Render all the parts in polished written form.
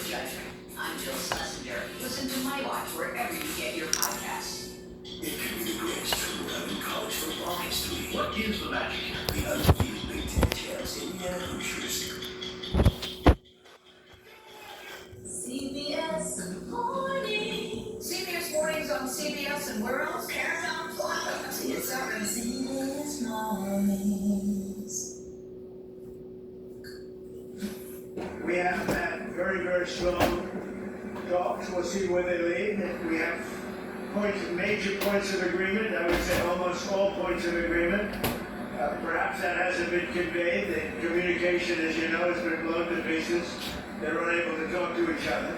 judgment. I'm Jill Schlesinger. Listen to My Watch wherever you get your podcasts. It could be the greatest turnaround in college football history. What is the magic? The undefeated Big Ten champs, Indiana Hoosiers. CBS Mornings. CBS Mornings on CBS and where else? Paramount Plus. It's up in CBS Mornings. We have had very, very strong talks. We'll see where they lead. We have major points of agreement. I would say almost all points of agreement. Perhaps that hasn't been conveyed. The communication, as you know, has been blown to pieces. They're unable to talk to each other.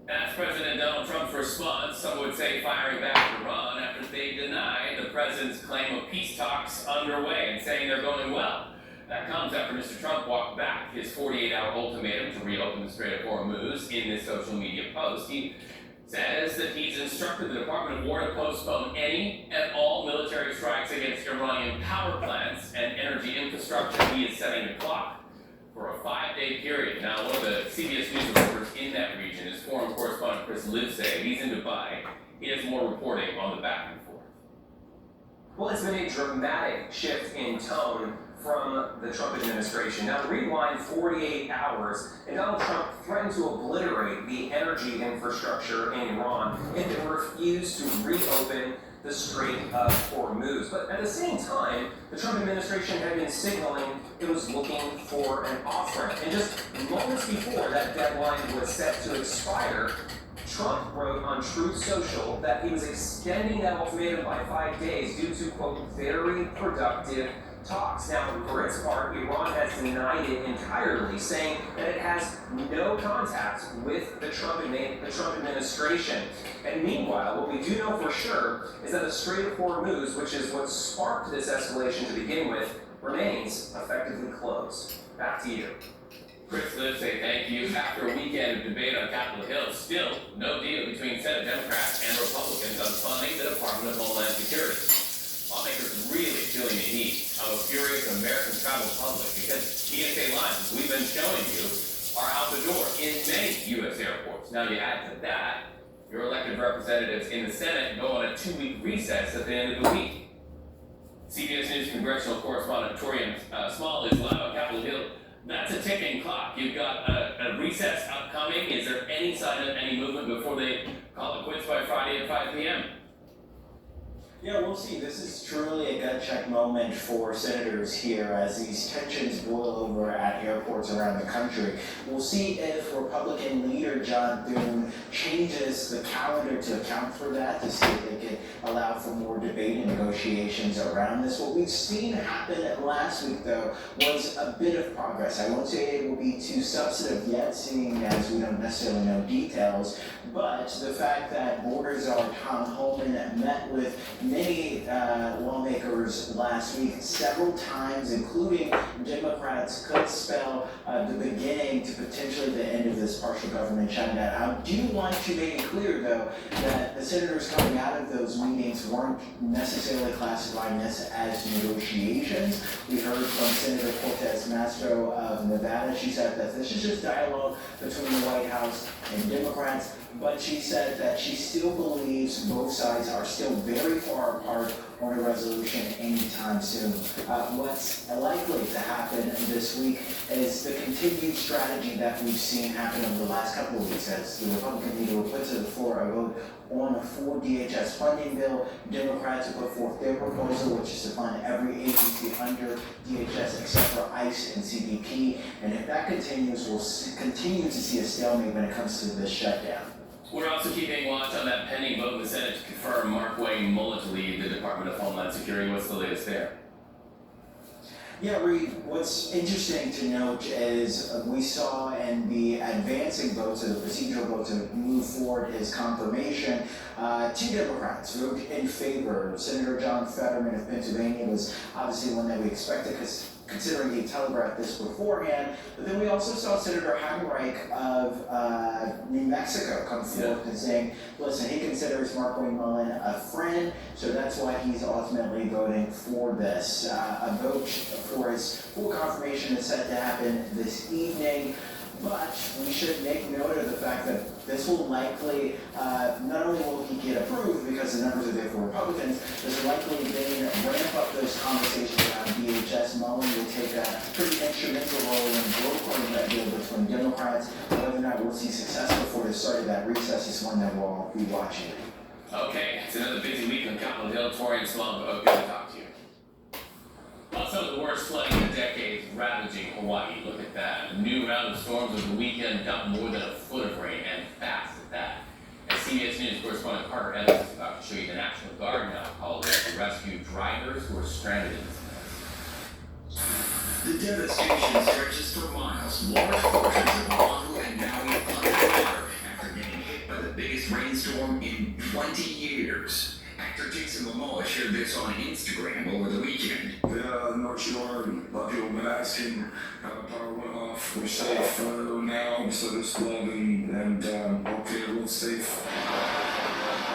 That's President Donald Trump's response, some would say firing back at Iran after they denied the president's claim of peace talks underway and saying they're going well. That comes after Mr. Trump walked back his 48-hour ultimatum to reopen the Strait of Hormuz in this social media post. He says that he's instructed the Department of War to postpone any and all military strikes against Iranian power plants and energy infrastructure. He is setting the clock for a 5-day period. Now, one of the CBS News reporters in that region is foreign correspondent Chris Livesay. He's in Dubai. He has more reporting on the back and forth. Well, it's been a dramatic shift in tone from the Trump administration. Now, rewind 48 hours, and Donald Trump threatened to obliterate the energy infrastructure in Iran if it refused to reopen the Strait of Hormuz. But at the same time, the Trump administration had been signaling it was looking for an off-ramp. And just moments before that deadline was set to expire, Trump wrote on Truth Social that he was extending that ultimatum by 5 days due to, quote, very productive talks. Now, for its part, Iran has denied it entirely, saying that it has no contact with the Trump administration. And meanwhile, what we do know for sure is that the Strait of Hormuz, which is what sparked this escalation to begin with, remains effectively closed. Back to you. Chris Livesay, thank you. After a weekend of debate on Capitol Hill, still no deal between Senate Democrats and Republicans on funding the Department of Homeland Security. Lawmakers really feeling the heat of a furious American travel public because TSA lines, as we've been showing you, are out the door in many U.S. airports. Now you add to that, your elected representatives in the Senate go on a 2-week recess at the end of the week. CBS News congressional correspondent Torian Small is live on Capitol Hill. That's a ticking clock. You've got a recess upcoming. Is there any sign of any movement before they call it quits by Friday at 5 p.m.? Yeah, we'll see. This is truly a gut check moment for senators here as these tensions boil over at airports around the country. We'll see if Republican leader John Thune changes the calendar to account for that, to see if they can allow for more debate and negotiations around this. What we've seen happen last week, though, was a bit of progress. I won't say it will be too substantive yet, seeing as we don't necessarily know details, but the fact that Border Czar Tom Homan met with many lawmakers last week several times, including Democrats, could spell the beginning to potentially the end of this partial government shutdown. I do want to make it clear, though, that the senators coming out of those meetings weren't necessarily classifying this as negotiations. We heard from Senator Cortez Masto of Nevada. She said that this is just dialogue between the White House and Democrats, but she said that she still believes both sides are still very far apart on a resolution anytime soon. What's likely to happen this week is the continued strategy that we've seen happen over the last couple of weeks as the Republican leader will put to the floor a vote on a full DHS funding bill. Democrats will put forth their proposal, which is to fund every agency under DHS except for ICE and CBP. And if that continues, we'll continue to see a stalemate when it comes to this shutdown. We're also keeping watch on that pending vote in the Senate to confirm Mark Wayne Mullen to lead the Department of Homeland Security. What's the latest there? Yeah, Reed, what's interesting to note is we saw in the advancing vote, so the procedural vote to move forward his confirmation, 2 Democrats vote in favor. Senator John Fetterman of Pennsylvania was obviously one that we expected because considering he telegraphed this beforehand. But then we also saw Senator Heinrich of New Mexico come forth and saying, listen, he considers Mark Wayne Mullen a friend, so that's why he's ultimately voting for this. A vote for his full confirmation is set to happen this evening. But we should make note of the fact that this will likely, not only will he get approved because the numbers are there for Republicans, this will likely then ramp up those conversations around DHS. Mullen will take a pretty instrumental role in brokering that deal between Democrats. Whether or not we'll see success before the start of that recess is one that we'll all be watching. Okay, it's another busy week on Capitol Hill. Tori and Small, good to talk to you. Well, some of the worst flooding in decades ravaging Hawaii. Look at that. A new round of storms over the weekend dumped more than a foot of rain, and fast at that. As CBS News correspondent Carter Evans is about to show you the National Guard now called in to rescue drivers who are stranded in this mess. The devastation stretches for miles. Large portions of Oahu and Maui underwater after getting hit by the biggest rainstorm in 20 years. Actor Jason Momoa shared this on Instagram over the weekend. Yeah, North Shore, a lot of people have been asking how the power went off. We're safe now, so there's love and hopefully everyone's safe.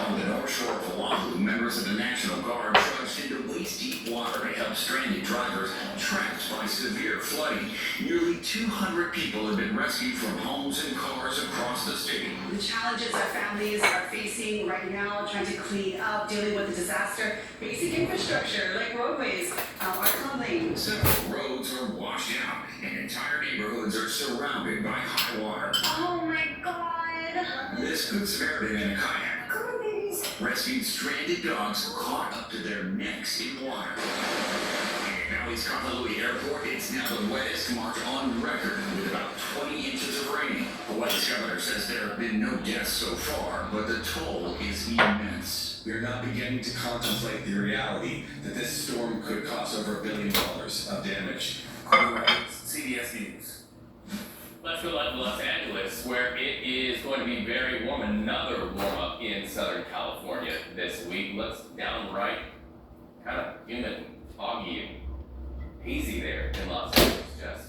On the North Shore of Oahu, members of the National Guard trudged into waist-deep water to help stranded drivers trapped by severe flooding. Nearly 200 people have been rescued from homes and cars across the state. The challenges our families are facing right now, trying to clean up, dealing with the disaster, basic infrastructure like roadways are crumbling. Several roads are washed out, and entire neighborhoods are surrounded by high water. Oh my God! This Good Samaritan in a kayak Come on, babies. rescued stranded dogs caught up to their necks in water. In Maui's Kahului Airport, it's now the wettest mark on record with about 20 inches of rain. Hawaii's governor says there have been no deaths so far, but the toll is immense. We are now beginning to contemplate the reality that this storm could cause over $1 billion of damage. CBS News. Let's go to Los Angeles, where it is going to be very warm. Another warm up in Southern California this week. Looks downright kind of humid, foggy, and hazy there in Los Angeles, Jess.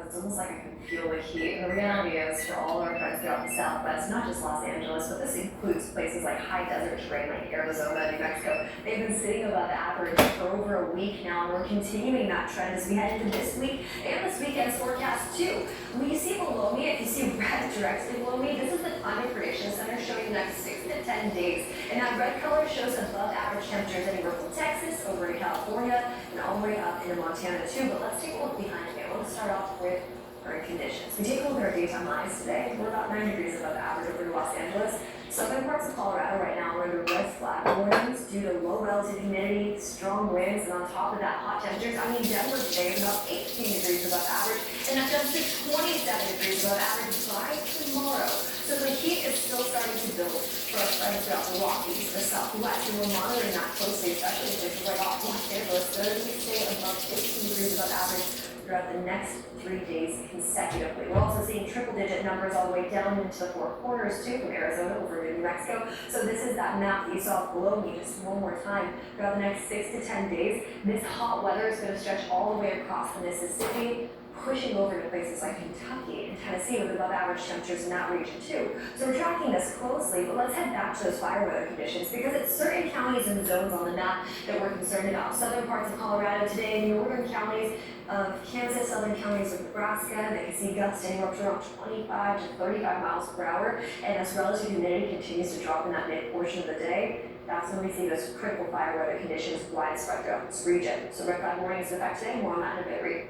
It's almost like I can feel the heat. And the reality is, for all our friends throughout the Southwest, not just Los Angeles, but this includes places like high desert terrain like Arizona, New Mexico. They've been sitting above average for over a week now, and we're continuing that trend as we head into this week and this weekend's forecast too. When you see below me, if you see red directly below me, this is the Climate Prediction Center showing the next 6 to 10 days. And that red color shows above average temperatures anywhere from Texas over to California and all the way up into Montana too. But let's take a look behind me. Let's start off with current conditions. We take a look at our daytime highs today. We're about 9 degrees above average over Los Angeles. Southern parts of Colorado right now are under red flag warnings due to low relative humidity, strong winds, and on top of that, hot temperatures. I mean, Denver today is about 18 degrees above average, and that jumps to 27 degrees above average by tomorrow. So the heat is still starting to build for our friends throughout the Rockies, the Southwest, and we're monitoring that closely, especially in places like off Los Angeles. They're going to stay above 15 degrees above average throughout the next 3 days consecutively. We're also seeing triple-digit numbers all the way down into the Four Corners too, from Arizona over to New Mexico. So this is that map that you saw below me just one more time. Throughout the next 6 to 10 days, this hot weather is going to stretch all the way across the Mississippi, pushing over to places like Kentucky and Tennessee with above average temperatures in that region too. So we're tracking this closely, but let's head back to those fire weather conditions because it's certain counties and zones on the map that we're concerned about. Southern parts of Colorado today, northern counties of Kansas, southern counties of Nebraska, they can see gusts anywhere up to around 25 to 35 miles per hour. And as relative humidity continues to drop in that mid portion of the day, that's when we see those critical fire weather conditions widespread throughout this region. So red flag warnings in effect today. More on that in a bit, Reed.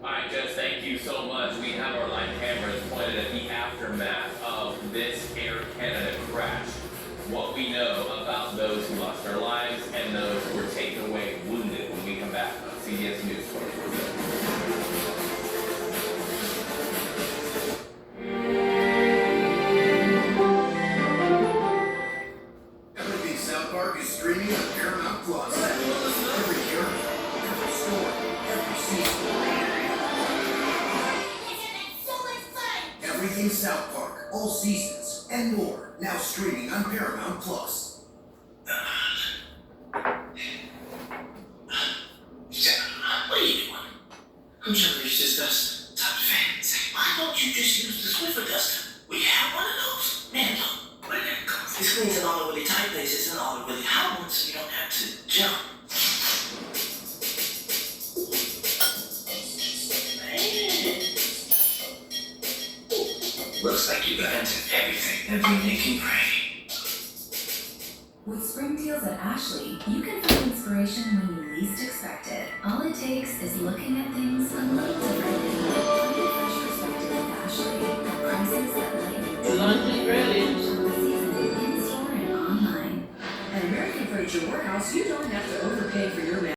All right, Jess, thank you so much. We have our live cameras pointed at the aftermath of this Air Canada crash. What we know about those who lost their lives and those who were taken away wounded when we come back on CBS News 24/7. Everything South Park is streaming on Paramount Plus. Every journey, every story, every season. Everything South Park, all seasons, and more, now streaming on Paramount Plus. What are you doing? I'm trying to reach this dust. Top fan. Say, why don't you just use the Swiffer duster? We have one of those. Man, look, where did it come from? This cleans in all the really tight places and all the really hot ones so you don't have to jump. Man. Looks like you got into everything they can pray. With spring deals at Ashley, you can find inspiration when you least expect it. All it takes is looking at things a little differently. Find a fresh